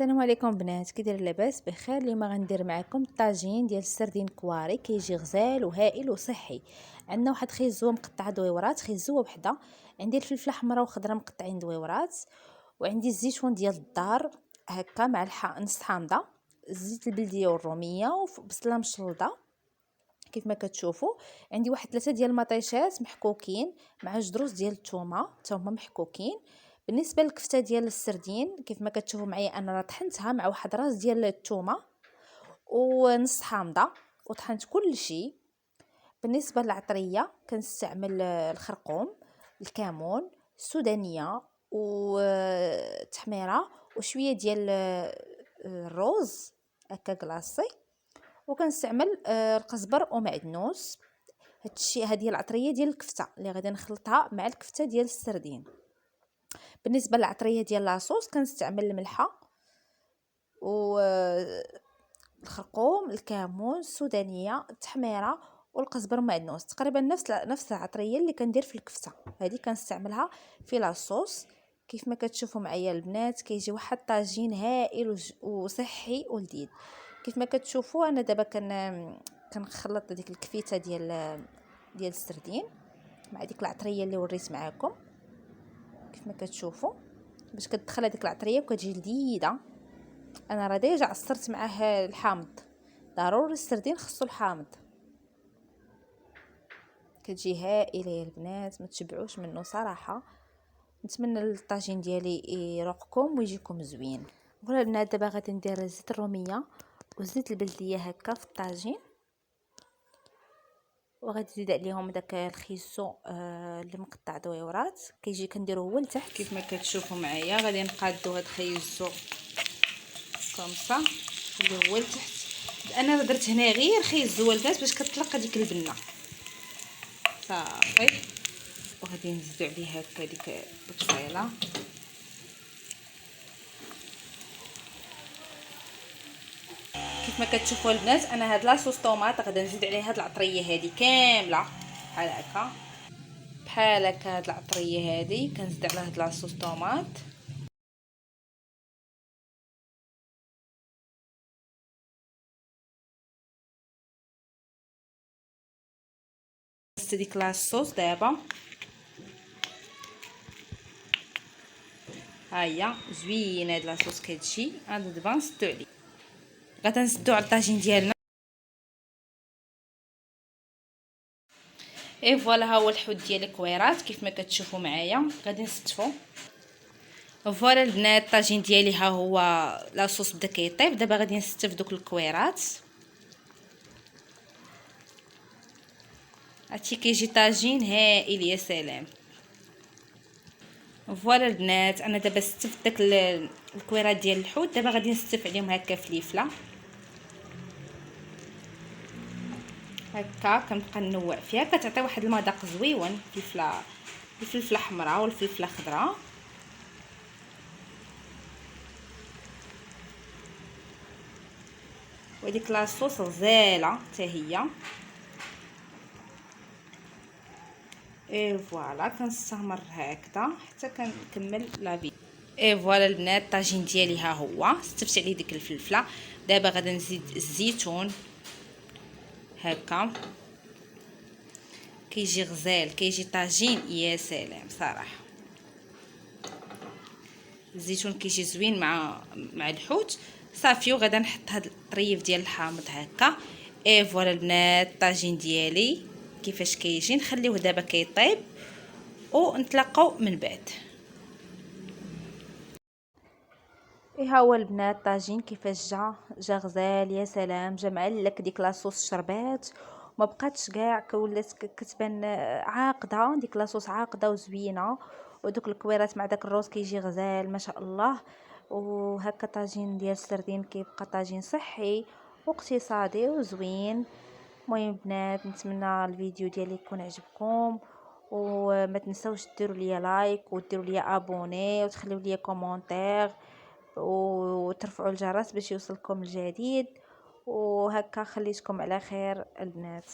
السلام عليكم بنات، كي داير لاباس بخير؟ اليوم غندير معكم الطاجين ديال السردين كواري. كيجي غزال وهائل وصحي. عندنا واحد خيزوه مقطعه دويورات، خيزوه وحده. عندي الفلفله حمراء وخضراء مقطعين دويورات، وعندي الزيتون ديال الدار هكا مع نص حامضه، الزيت البلديه والروميه وبصله مشلوطه كيف ما كتشوفوا. عندي واحد 3 ديال المطيشات محكوكين مع جدروس ديال الثومه حتى هما محكوكين. بالنسبه للكفته ديال السردين كيف ما كتشوفوا معايا انا راه طحنتها مع واحد راس ديال الثومه ونص حامضه وطحنت كل شيء. بالنسبه للعطريه كنستعمل الخرقوم، الكمون، السودانيه والتحميره وشويه ديال الروز هكا كلاصي، وكنستعمل القزبر ومعدنوس. هادشي هذه العطريه ديال الكفته اللي غادي نخلطها مع الكفته ديال السردين. بالنسبه للعطريه ديال لاصوص كنستعمل الملحه والخرقوم، الكمون، السودانيه، التحميره والقزبر ومعدنوس. تقريبا نفس العطريه اللي كندير في الكفته هذه كنستعملها في لاصوص. كيف ما كتشوفوا معايا البنات كيجي واحد الطاجين هائل وصحي ولذيذ. كيف ما كتشوفوا انا دابا كنخلط ديك الكفيته ديال السردين مع ديك العطريه اللي وريت معاكم. كيف ما كتشوفوا باش كتدخل هذيك العطريه وكتجي لذيذه. انا راه ديجا عصرت معاه الحامض، ضروري السردين خصو الحامض، كتجي هائله يا البنات، ما تشبعوش منه صراحه. نتمنى الطاجين ديالي يروقكم ويجيكم زوين. فوالا البنات دابا غادي ندير زيت الروميه وزيت البلديه هكا في الطاجين، وغادي نزيد عليهم داك الخيزو اللي مقطع دويورات كيجي كنديروه هو لتحت. كيف ما كتشوفوا معايا غادي نقادو هاد الخيزو كومسا نخليه هو لتحت. انا درت هنا غير خيزو البنات باش كتطلق هذيك البنه صافي. وغادي نزيدو عليه هكا ديك البصيله. كيف ما كتشوفوا البنات انا هاد لاصوص طوماط غادي نزيد عليه هاد العطريه هذه كامله بحال هكا هاد العطريه هذه كنزيد على هاد لاصوص طوماط. ديك لاصوص دابا ها هي زوينه هاد لاصوص كتجي. غادي دابا نسدو عليه، غادي نسدو على الطاجين ديالنا. اي فوالا ها هو الحوت ديال الكويرات كيف ما كتشوفوا معايا غادي نستفو. فوالا البنات الطاجين ديالي ها هو لاصوص بدا كيطيب. دابا غادي نستف دوك الكويرات. هادشي كيجي طاجين هائل يا سلام. فوالا البنات انا دابا استفت داك الكويرات ديال الحوت. دابا غادي نستف عليهم هكا فليفله هكا كنبقى ننوع فيها، كتعطي واحد المذاق زويون. الفلفله حمراء والفلفله خضراء. وديك لاصوص غزاله حتى هي. اي فوالا كنستمر هكذا حتى كنكمل لا فيديو. اي فوالا البنات الطاجين ديالي ها هو استفت عليه ديك الفلفله. دابا غادي نزيد الزيتون هكا كيجي غزال، كيجي طاجين يا سلام صراحه. الزيتون كيجي زوين مع الحوت صافي. وغادا نحط هاد الطريف ديال الحامض هكا. اي فوالا البنات الطاجين ديالي كيفاش كيجي. نخليوه دابا كيطيب ونتلاقاو من بعد. اي ها هو البنات الطاجين كيفاش جا غزال يا سلام. جا معلك ديك لاصوص شربات ما بقاتش كاع ولات كتبان عاقده. ديك لاصوص عاقده وزوينه، ودوك الكويرات مع داك الروز كيجي غزال ما شاء الله. وهكا طاجين ديال السردين كيبقى طاجين صحي واقتصادي وزوين. المهم بنات نتمنى الفيديو ديالي يكون عجبكم، وما تنسوش ديروا لي لايك وديروا لي ابوني وتخليو لي كومونتير وترفعوا الجرس باش يوصلكم الجديد. وهكا خليتكم على خير البنات.